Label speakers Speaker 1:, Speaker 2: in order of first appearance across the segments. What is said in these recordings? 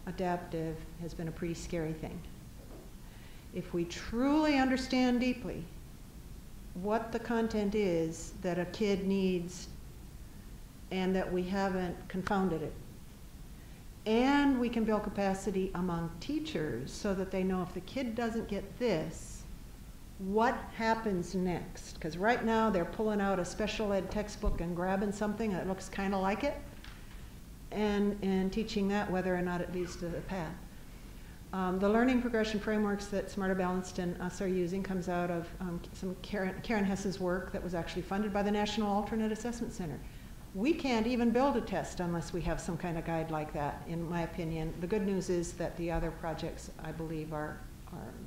Speaker 1: adaptive has been a pretty scary thing. If we truly understand deeply what the content is that a kid needs and that we haven't confounded it, and we can build capacity among teachers so that they know if the kid doesn't get this, what happens next? Because right now they're pulling out a special ed textbook and grabbing something that looks kind of like it and teaching that whether or not it leads to the path. The learning progression frameworks that Smarter Balanced and us are using comes out of some Karen Hess's work that was actually funded by the National Alternate Assessment Center. We can't even build a test unless we have some kind of guide like that, in my opinion. The good news is that the other projects, I believe, are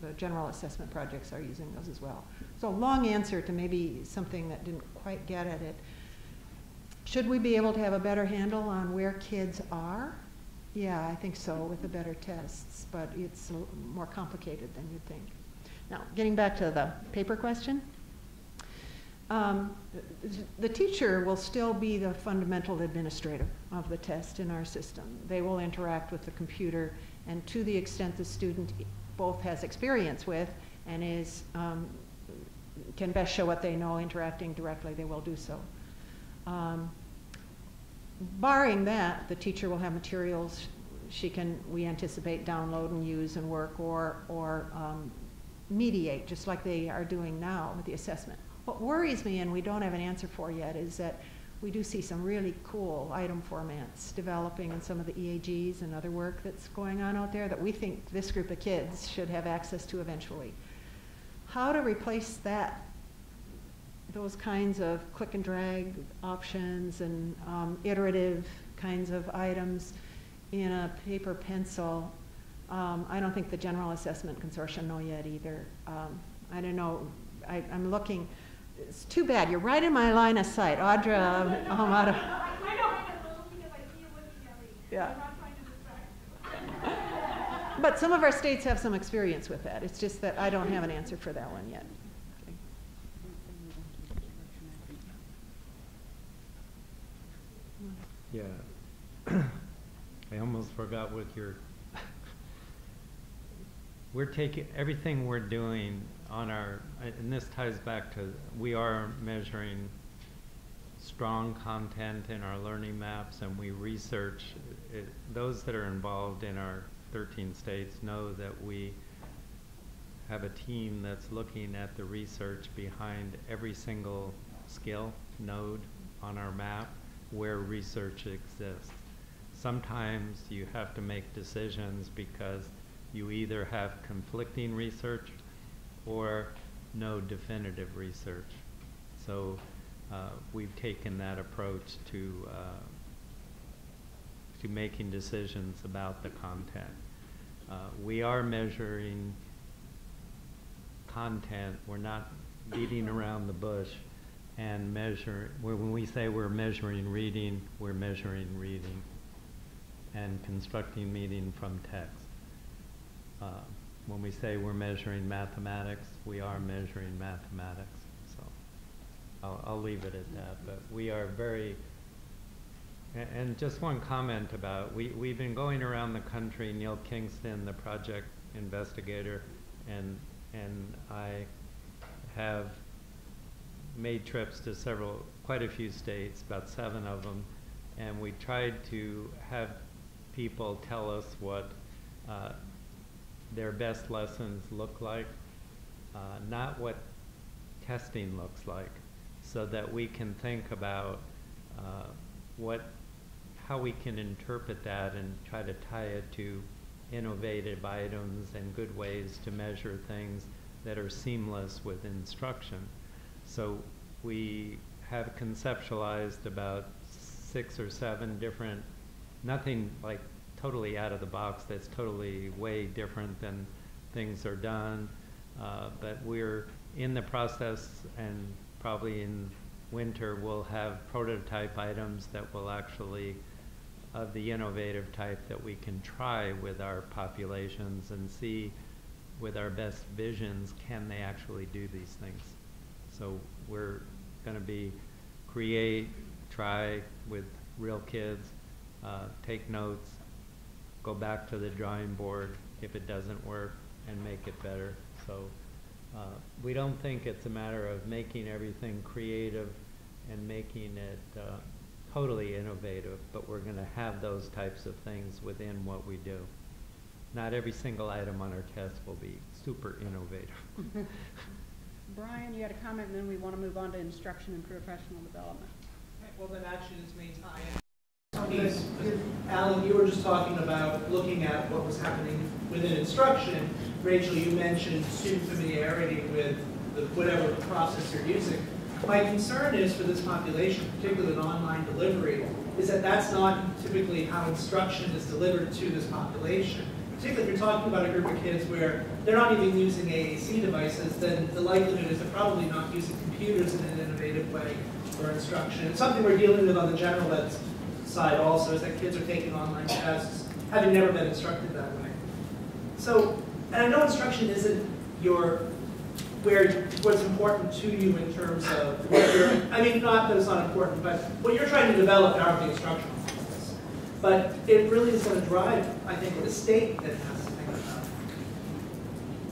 Speaker 1: the general assessment projects are using those as well. So long answer to maybe something that didn't quite get at it. Should we be able to have a better handle on where kids are? Yeah, I think so, with the better tests, but it's more complicated than you'd think. Now, getting back to the paper question. The teacher will still be the fundamental administrator of the test in our system. They will interact with the computer, and to the extent the student both has experience with and is can best show what they know interacting directly, they will do so. Barring that, the teacher will have materials she can, we anticipate, download and use and work or mediate, just like they are doing now with the assessment. What worries me, and we don't have an answer for yet, is that we do see some really cool item formats developing in some of the EAGs and other work that's going on out there that we think this group of kids should have access to eventually. How to replace that, those kinds of click and drag options and iterative kinds of items in a paper pencil, I don't think the General Assessment Consortium know yet either. I don't know, I'm looking. It's too bad. You're right in my line of sight. Audra Ahmada.
Speaker 2: I know, because I see you looking at me.
Speaker 1: Yeah.
Speaker 2: I'm not trying to distract you.
Speaker 1: But some of our states have some experience with that. It's just that I don't have an answer for that one yet. Okay.
Speaker 3: Yeah. I almost forgot what you're... We're taking everything we're doing on our, and this ties back to, we are measuring strong content in our learning maps, and we research it. Those that are involved in our 13 states know that we have a team that's looking at the research behind every single skill node on our map where research exists. Sometimes you have to make decisions because you either have conflicting research or no definitive research. So we've taken that approach to making decisions about the content. We are measuring content. We're not beating around the bush and when we say we're measuring reading, we're measuring reading and constructing meaning from text. When we say we're measuring mathematics, we are measuring mathematics. So I'll leave it at that. But we are very, and just one comment about, we've been going around the country, Neil Kingston, the project investigator, and I have made trips to quite a few states, about 7 of them, and we tried to have people tell us what their best lessons look like, not what testing looks like, so that we can think about how we can interpret that and try to tie it to innovative items and good ways to measure things that are seamless with instruction. So we have conceptualized about 6 or 7 different, nothing like totally out of the box that's totally way different than things are done, but we're in the process, and probably in winter we'll have prototype items that will actually, of the innovative type, that we can try with our populations and see with our best visions, can they actually do these things? So we're going to be try with real kids, take notes, go back to the drawing board if it doesn't work and make it better. So we don't think it's a matter of making everything creative and making it totally innovative, but we're going to have those types of things within what we do. Not every single item on our test will be super innovative.
Speaker 4: Brian, you had a comment, and then we want to move on to instruction and professional development.
Speaker 5: Right, well, then actually this may tie in. Alan, you were just talking about looking at what was happening within instruction. Rachel, you mentioned student familiarity with whatever process you're using. My concern is for this population, particularly with online delivery, is that that's not typically how instruction is delivered to this population. Particularly if you're talking about a group of kids where they're not even using AAC devices, then the likelihood is they're probably not using computers in an innovative way for instruction. It's something we're dealing with on the general ed side also, is that kids are taking online tests, having never been instructed that way. So, and I know instruction isn't what's important to you in terms of what you're, I mean, not that it's not important, but what you're trying to develop are the instructional skills. But it really is going to drive, I think, the state that has to think about.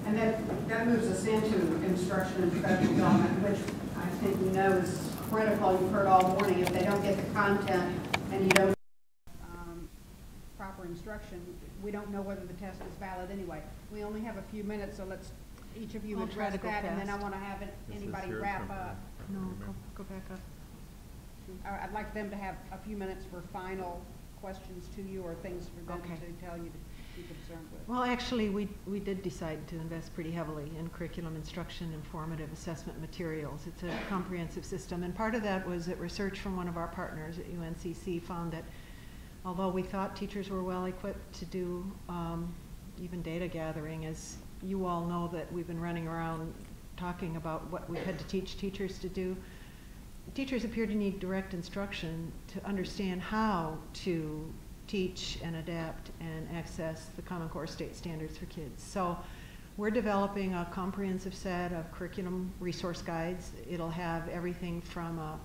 Speaker 4: And that moves us into instruction and professional development, which I think we know is critical. You've heard all morning, if they don't get the content and you don't proper instruction, we don't know whether the test is valid anyway. We only have a few minutes, so let's each of you address that, and then I want to have anybody wrap up.
Speaker 1: No, go back up.
Speaker 4: I'd like them to have a few minutes for final questions to you or things for them to tell you to be concerned with.
Speaker 1: Well, actually, we did decide to invest pretty heavily in curriculum instruction and formative assessment materials. It's a comprehensive system, and part of that was that research from one of our partners at UNCC found that although we thought teachers were well equipped to do even data gathering, as you all know that we've been running around talking about what we've had to teach teachers to do, teachers appear to need direct instruction to understand how to teach and adapt and access the Common Core state standards for kids. So we're developing a comprehensive set of curriculum resource guides. It'll have everything from a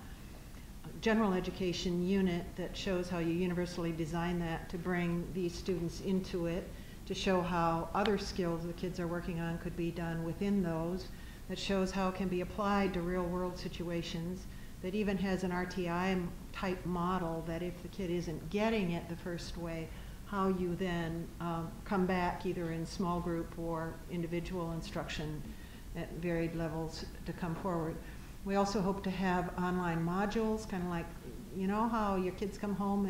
Speaker 1: general education unit that shows how you universally design that to bring these students into it, to show how other skills the kids are working on could be done within those, that shows how it can be applied to real world situations, that even has an RTI type model that if the kid isn't getting it the first way, how you then come back either in small group or individual instruction at varied levels to come forward. We also hope to have online modules, kind of like, you know how your kids come home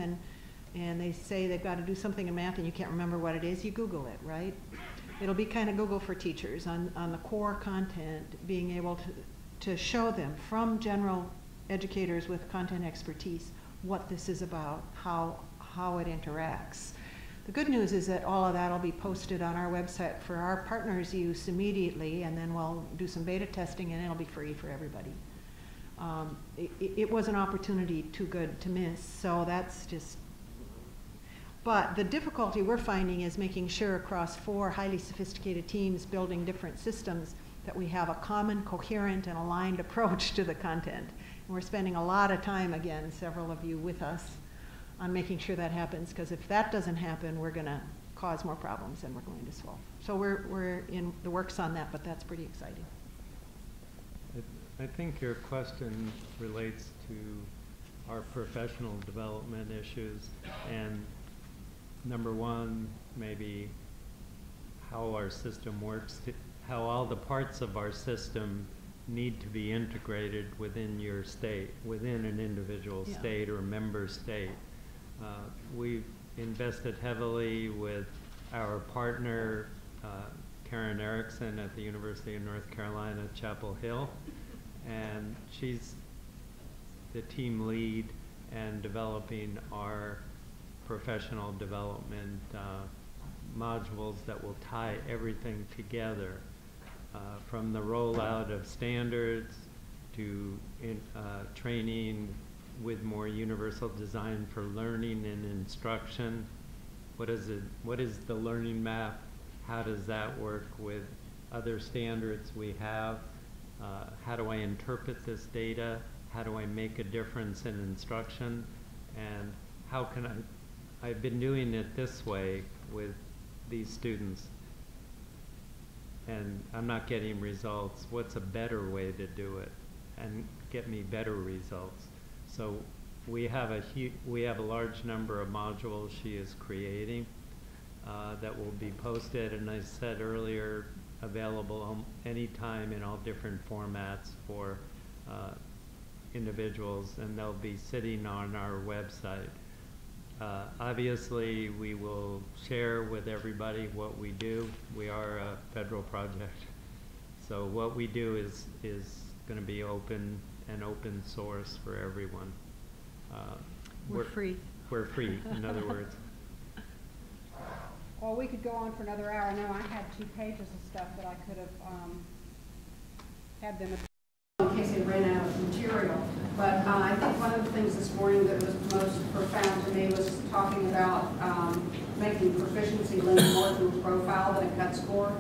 Speaker 1: and they say they've got to do something in math and you can't remember what it is, you Google it, right? It'll be kind of Google for teachers on the core content, being able to show them from general educators with content expertise what this is about, how it interacts. The good news is that all of that will be posted on our website for our partners' use immediately, and then we'll do some beta testing and it'll be free for everybody. It was an opportunity too good to miss, so that's just. But the difficulty we're finding is making sure across 4 highly sophisticated teams building different systems that we have a common, coherent, and aligned approach to the content. And we're spending a lot of time, again, several of you with us, on making sure that happens, because if that doesn't happen, we're going to cause more problems than we're going to solve. So we're in the works on that, but that's pretty exciting.
Speaker 3: I think your question relates to our professional development issues, and number one, maybe how our system works, how all the parts of our system need to be integrated within your state, within an individual state or member state. We've invested heavily with our partner, Karen Erickson at the University of North Carolina, Chapel Hill, and she's the team lead and developing our professional development modules that will tie everything together, from the rollout of standards to training with more universal design for learning and instruction. What is the learning map? How does that work with other standards we have? How do I interpret this data? How do I make a difference in instruction? And how can I've been doing it this way with these students and I'm not getting results, what's a better way to do it and get me better results? So we have a large number of modules she is creating that will be posted, and I said earlier, available anytime in all different formats for individuals, and they'll be sitting on our website. Obviously, we will share with everybody what we do. We are a federal project, so what we do is going to be open and open source for everyone.
Speaker 1: We're free.
Speaker 3: We're free, in other words.
Speaker 4: Well, we could go on for another hour. I know I had 2 pages of stuff that I could have had them in case they ran out of material. But I think one of the things this morning that was most profound to me was talking about making proficiency link more to a profile than a cut score.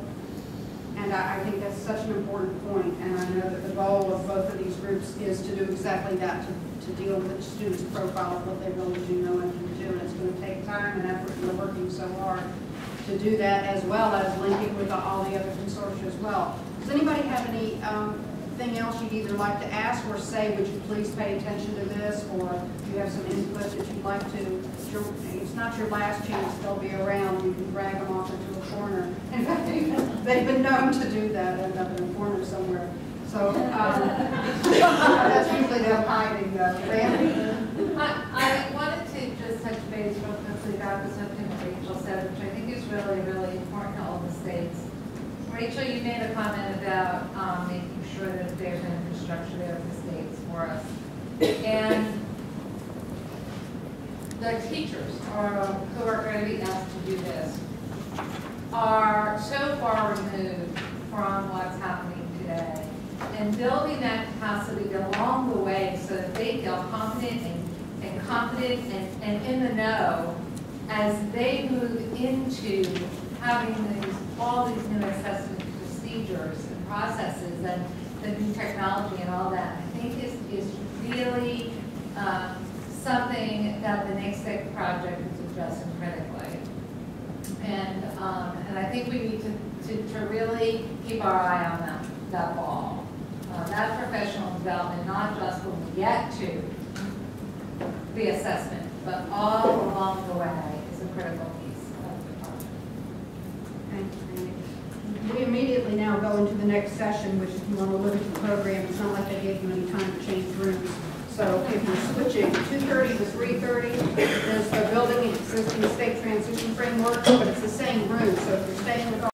Speaker 4: And I think that's such an important point, and I know that the goal of both of these groups is to do exactly that, to deal with the student's profile of what they really do know and can do, and it's going to take time and effort, and we're working so hard to do that, as well as linking with all the other consortia as well. Does anybody have anything else you'd either like to ask or say, would you please pay attention to this, or do you have some input that you'd like to? It's not your last chance, they'll be around, you can drag them off into a corner. In fact, they've been known to do that, end up in a corner somewhere. So that's usually them hiding.
Speaker 6: I wanted to just touch base real quickly about something that Rachel said, which I think is really, really important to all the states. Rachel, you made a comment about making sure that there's an infrastructure there for the states for us. And the teachers who are going to be asked to do this are so far removed from what's happening today, and building that capacity along the way so that they feel confident and confident and in the know as they move into having all these new assessment procedures and processes and the new technology and all that, I think is really something that the Next Step project is addressing critically. And I think we need to really keep our eye on that ball. That professional development, not just when we get to the assessment, but all along the way is a critical piece of the project.
Speaker 4: Thank you. We immediately now go into the next session, which if you want to look at the program, it's not like they gave you any time to change rooms. So if you're switching, 2:30 to 3:30 is the building existing state transition framework, but it's the same room. So if you're staying with